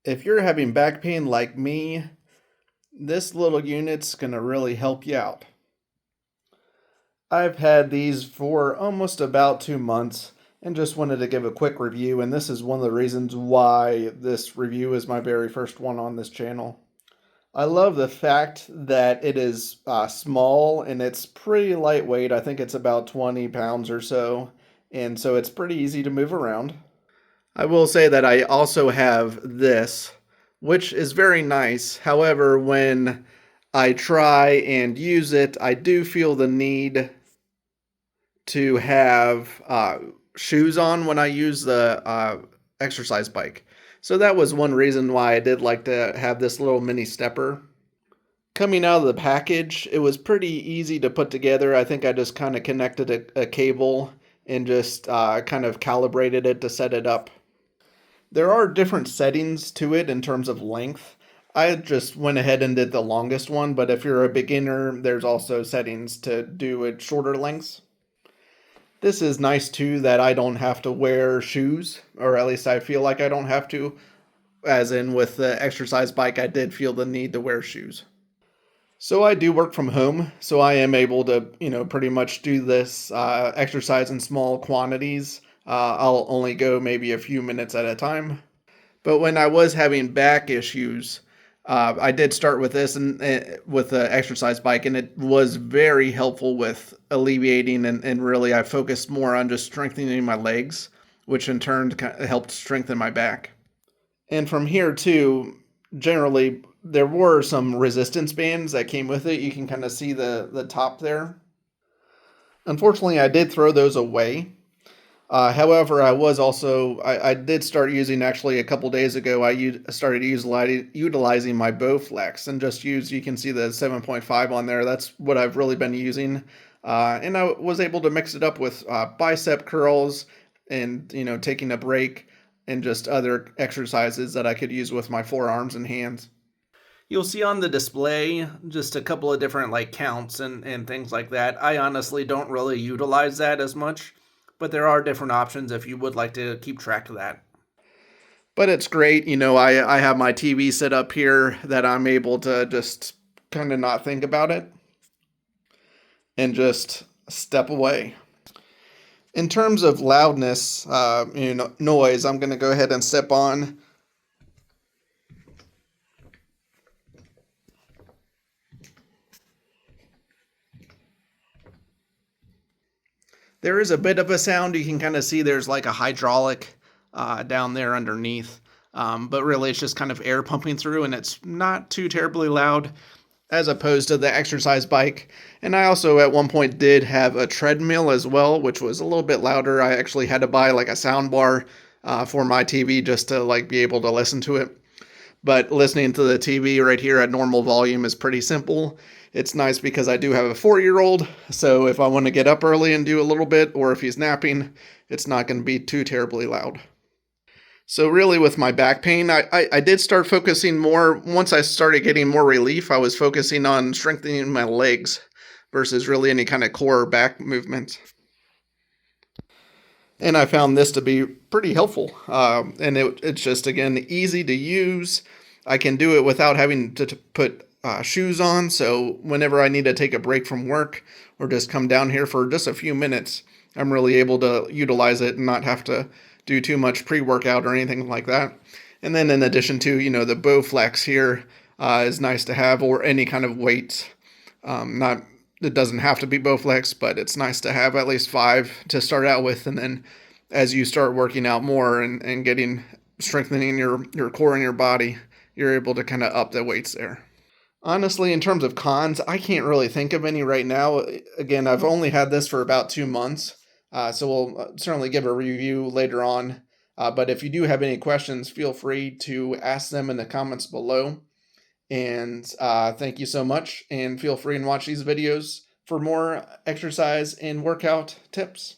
If you're having back pain like me, this little unit's going to really help you out. I've had these for almost about 2 months and just wanted to give a quick review, and this is one of the reasons why this review is my very first one on this channel. I love the fact that it is small and it's pretty lightweight. I think it's about 20 pounds or so, and so it's pretty easy to move around. I will say that I also have this, which is very nice. However, when I try and use it, I do feel the need to have shoes on when I use the exercise bike. So that was one reason why I did like to have this little mini stepper. Coming out of the package, it was pretty easy to put together. I think I just kind of connected a cable and just kind of calibrated it to set it up. There are different settings to it in terms of length. I just went ahead and did the longest one, but if you're a beginner, there's also settings to do it shorter lengths. This is nice too that I don't have to wear shoes, or at least I feel like I don't have to. As in with the exercise bike, I did feel the need to wear shoes. So I do work from home, so I am able to, pretty much do this exercise in small quantities. I'll only go maybe a few minutes at a time. But when I was having back issues, I did start with this and with the exercise bike, and it was very helpful with alleviating and really I focused more on just strengthening my legs, which in turn helped strengthen my back. And from here too, generally there were some resistance bands that came with it. You can kind of see the top there. Unfortunately, I did throw those away. However, I did start using actually a couple days ago. Started utilizing my Bowflex and just you can see the 7.5 on there. That's what I've really been using. And I was able to mix it up with bicep curls and, taking a break and just other exercises that I could use with my forearms and hands. You'll see on the display just a couple of different like counts and things like that. I honestly don't really utilize that as much, but there are different options if you would like to keep track of that. But it's great, I have my TV set up here that I'm able to just kind of not think about it and just step away. In terms of loudness, noise, I'm going to go ahead and step on. There is a bit of a sound. You can kind of see there's like a hydraulic down there underneath. But really it's just kind of air pumping through and it's not too terribly loud as opposed to the exercise bike. And I also at one point did have a treadmill as well, which was a little bit louder. I actually had to buy like a sound bar for my TV just to like be able to listen to it. But listening to the TV right here at normal volume is pretty simple. It's nice because I do have a 4-year-old, so if I want to get up early and do a little bit, or if he's napping, it's not going to be too terribly loud. So really with my back pain, I did start focusing more, once I started getting more relief, I was focusing on strengthening my legs versus really any kind of core or back movement. And I found this to be pretty helpful. And it's just, again, easy to use. I can do it without having to put shoes on. So whenever I need to take a break from work or just come down here for just a few minutes, I'm really able to utilize it and not have to do too much pre-workout or anything like that. And then in addition to, the Bowflex here is nice to have, or any kind of weight. It doesn't have to be Bowflex, but it's nice to have at least 5 to start out with. And then as you start working out more and strengthening your core and your body, you're able to kind of up the weights there. Honestly, in terms of cons, I can't really think of any right now. Again, I've only had this for about 2 months, so we'll certainly give a review later on. But if you do have any questions, feel free to ask them in the comments below. And thank you so much, and feel free and watch these videos for more exercise and workout tips.